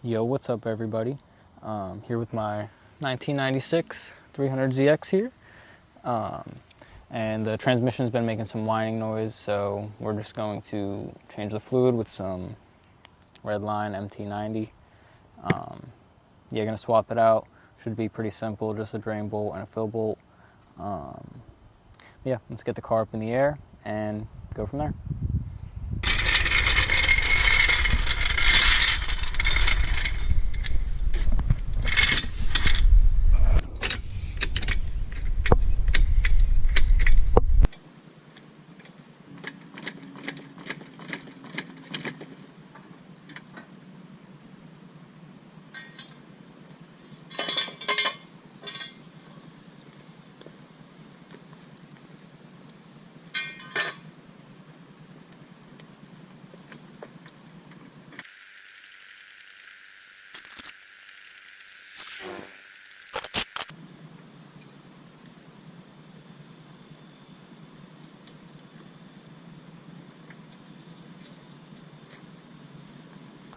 Yo, what's up everybody? Here with my 1996 300ZX here. And the transmission's been making some whining noise, so we're just going to change the fluid with some Redline MT90. Yeah, gonna swap it out. Should be pretty simple, just a drain bolt and a fill bolt. Yeah, let's get the car up in the air and go from there.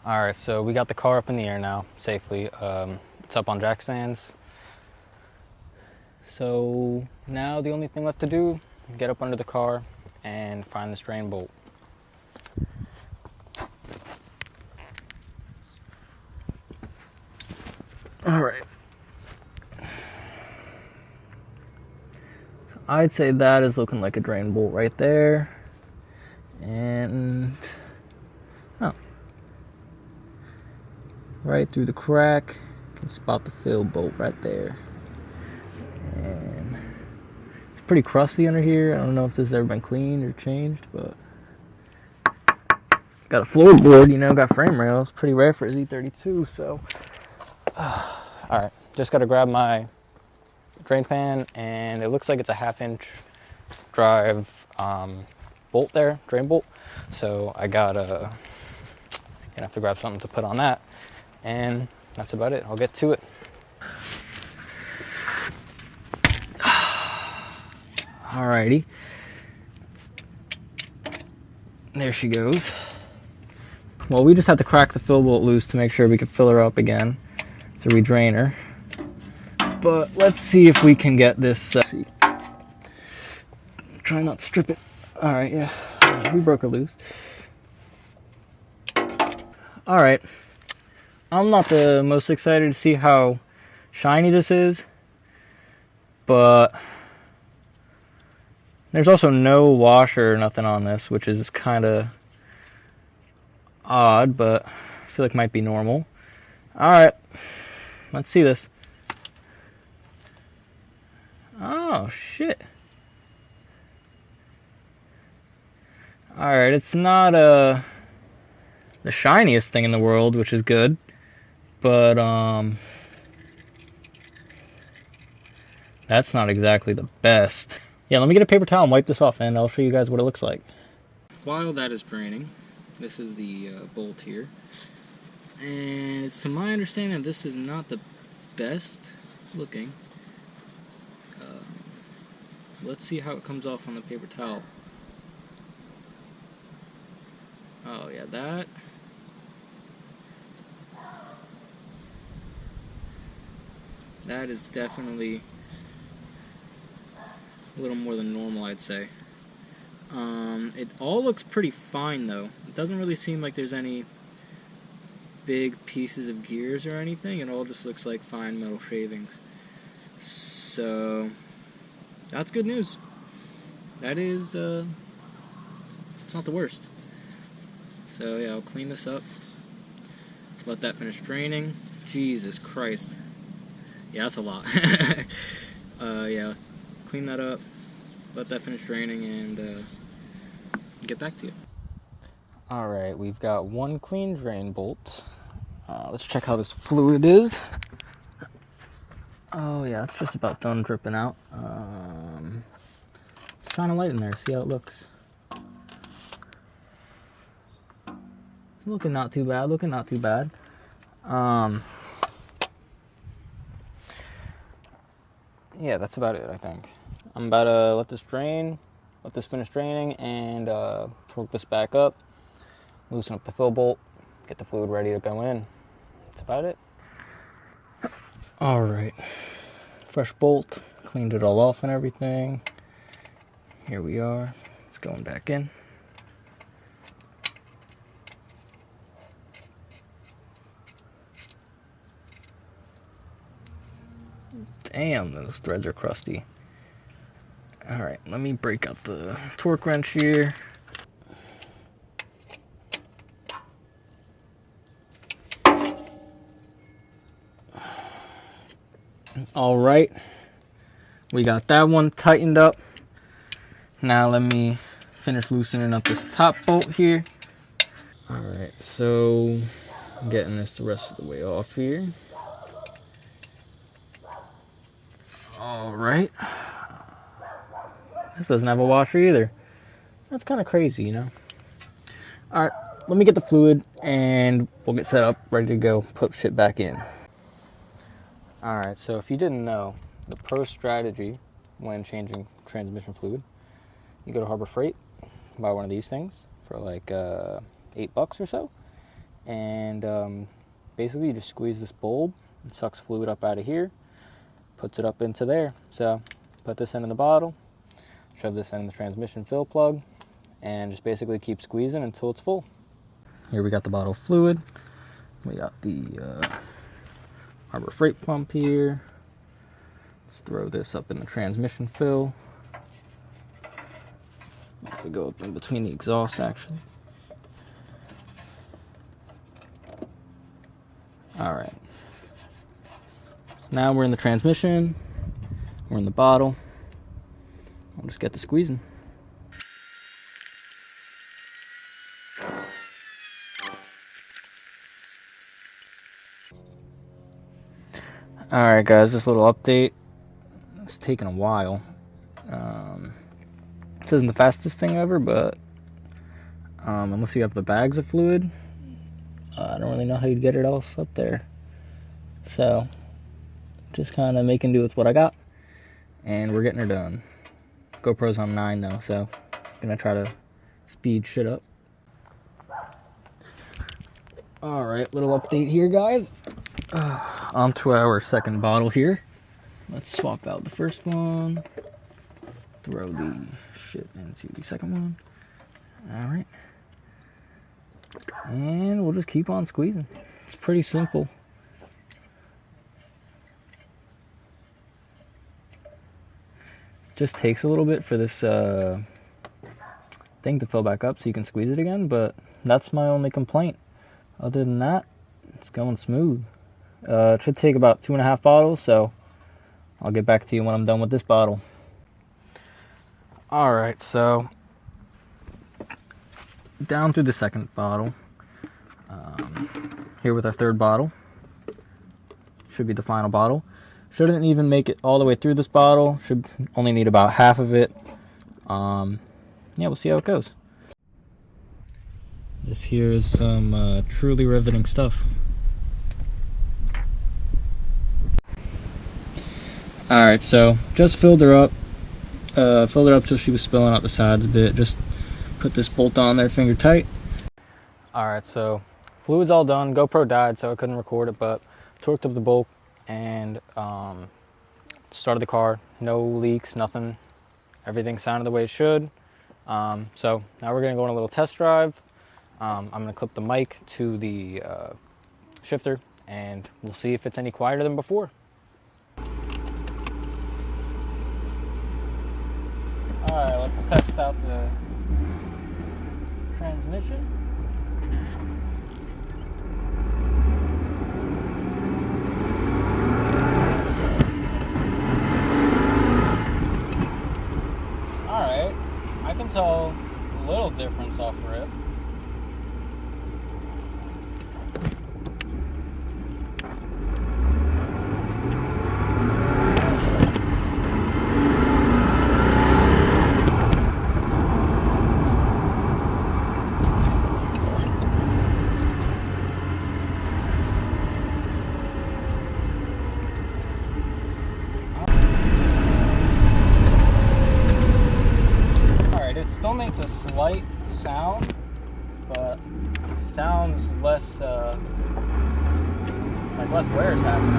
All right, so we got the car up in the air now, safely. It's up on jack stands. So now the only thing left to do, get up under the car and find this drain bolt. All right. So I'd say that is looking like a drain bolt right there. And, oh. Right through the crack, you can spot the fill bolt right there. And it's pretty crusty under here. I don't know if this has ever been cleaned or changed, but got a floorboard, you know, got frame rails. Pretty rare for a Z32, so. Alright, just gotta grab my drain pan, and it looks like it's a 1/2-inch drive bolt there, drain bolt. So I gonna have to grab something to put on that. And that's about it. I'll get to it. Alrighty. There she goes. Well, we just have to crack the fill bolt loose to make sure we can fill her up again after we drain her. But let's see if we can get this. Try not to strip it. Alright, yeah. We broke her loose. Alright. I'm not the most excited to see how shiny this is, but there's also no washer or nothing on this, which is kind of odd, but I feel like it might be normal. Alright, let's see this. Oh, shit. Alright, it's not the shiniest thing in the world, which is good. But, that's not exactly the best. Yeah, let me get a paper towel and wipe this off, and I'll show you guys what it looks like. While that is draining, this is the bolt here. And it's to my understanding this is not the best looking. Let's see how it comes off on the paper towel. Oh yeah, that is definitely a little more than normal, I'd say. It all looks pretty fine though. It doesn't really seem like there's any big pieces of gears or anything. It all just looks like fine metal shavings. So that's good news. That is it's not the worst. So yeah, I'll clean this up. Let that finish draining. Jesus Christ. Yeah, that's a lot. Yeah, clean that up, let that finish draining, and get back to you. Alright, we've got one clean drain bolt. Let's check how this fluid is. Oh yeah, it's just about done dripping out. Shine a light in there, see how it looks. Looking not too bad, looking not too bad. Yeah, that's about it, I think. I'm about to let this drain, let this finish draining, and hook this back up, loosen up the fill bolt, get the fluid ready to go in. that's about it. All right, fresh bolt, cleaned it all off and everything. Here we are. It's going back in. Damn, those threads are crusty. All right, let me break out the torque wrench here. All right, we got that one tightened up. Now let me finish loosening up this top bolt here. All right, so I'm getting this the rest of the way off here. All right, this doesn't have a washer either. That's kind of crazy, you know. All right, let me get the fluid and we'll get set up, ready to go, put shit back in. All right, so if you didn't know, the pro strategy when changing transmission fluid, you go to Harbor Freight, buy one of these things for like $8 or so, and basically you just squeeze this bulb, it sucks fluid up out of here, puts it up into there. So put this in the bottle, shove this in the transmission fill plug, and just basically keep squeezing until it's full. Here we got the bottle of fluid. We got the Harbor Freight pump here. Let's throw this up in the transmission fill. I have to go up in between the exhaust actually. All right. So now we're in the transmission. We're in the bottle. I'll just get to squeezing. Alright guys, this little update. It's taking a while. This isn't the fastest thing ever, but unless you have the bags of fluid, I don't really know how you'd get it else up there. So, just kind of making do with what I got. And we're getting her done. GoPro's on 9 though, so gonna try to speed shit up. Alright, little update here guys. On to our second bottle here. Let's swap out the first one. Throw the shit into the second one. Alright. And we'll just keep on squeezing. It's pretty simple. Just takes a little bit for this thing to fill back up so you can squeeze it again, but that's my only complaint. Other than that, it's going smooth. It should take about 2.5 bottles, so I'll get back to you when I'm done with this bottle. Alright, so down through the second bottle. Here with our third bottle. Should be the final bottle. Shouldn't even make it all the way through this bottle. Should only need about half of it. Yeah, we'll see how it goes. This here is some truly riveting stuff. Alright, so just filled her up. Filled her up till she was spilling out the sides a bit. Just put this bolt on there, finger tight. Alright, so fluid's all done. GoPro died, so I couldn't record it, but torqued up the bolt and started the car. No leaks, nothing. Everything sounded the way it should. So now we're gonna go on a little test drive. I'm gonna clip the mic to the shifter and we'll see if it's any quieter than before. Alright, let's test out the transmission. Alright, I can tell a little difference off rip. Still makes a slight sound, but it sounds less like less wear is happening.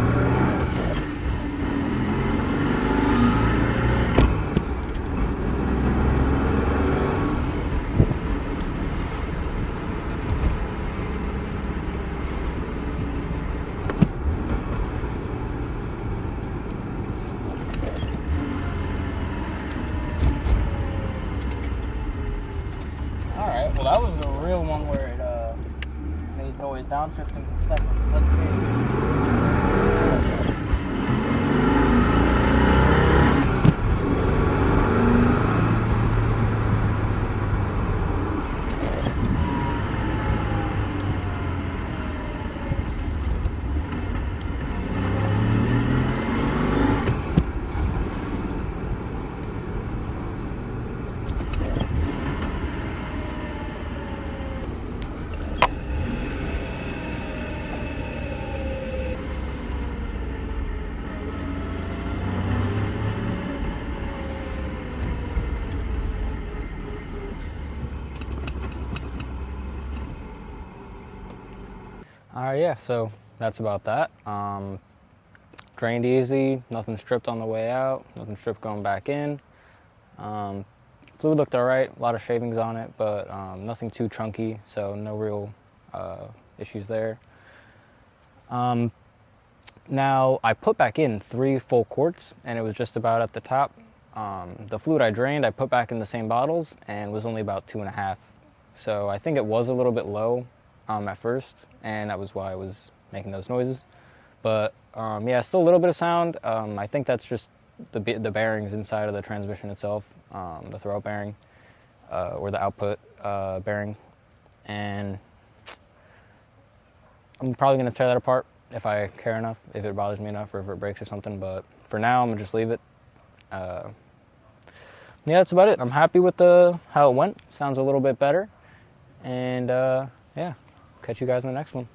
Alright, well that was the real one where it made noise, down 15th a second. Let's see. Alright, yeah, so that's about that. Drained easy, nothing stripped on the way out, nothing stripped going back in. Fluid looked alright, a lot of shavings on it, but nothing too chunky, so no real issues there. Now, I put back in 3 full quarts, and it was just about at the top. The fluid I drained, I put back in the same bottles, and was only about 2.5. So I think it was a little bit low at first, and that was why I was making those noises. But yeah, still a little bit of sound. I think that's just the bearings inside of the transmission itself, the throwout bearing, or the output bearing. And I'm probably going to tear that apart if I care enough, if it bothers me enough, or if it breaks or something. But for now, I'm going to just leave it. Yeah, that's about it. I'm happy with how it went. Sounds a little bit better. And yeah, catch you guys in the next one.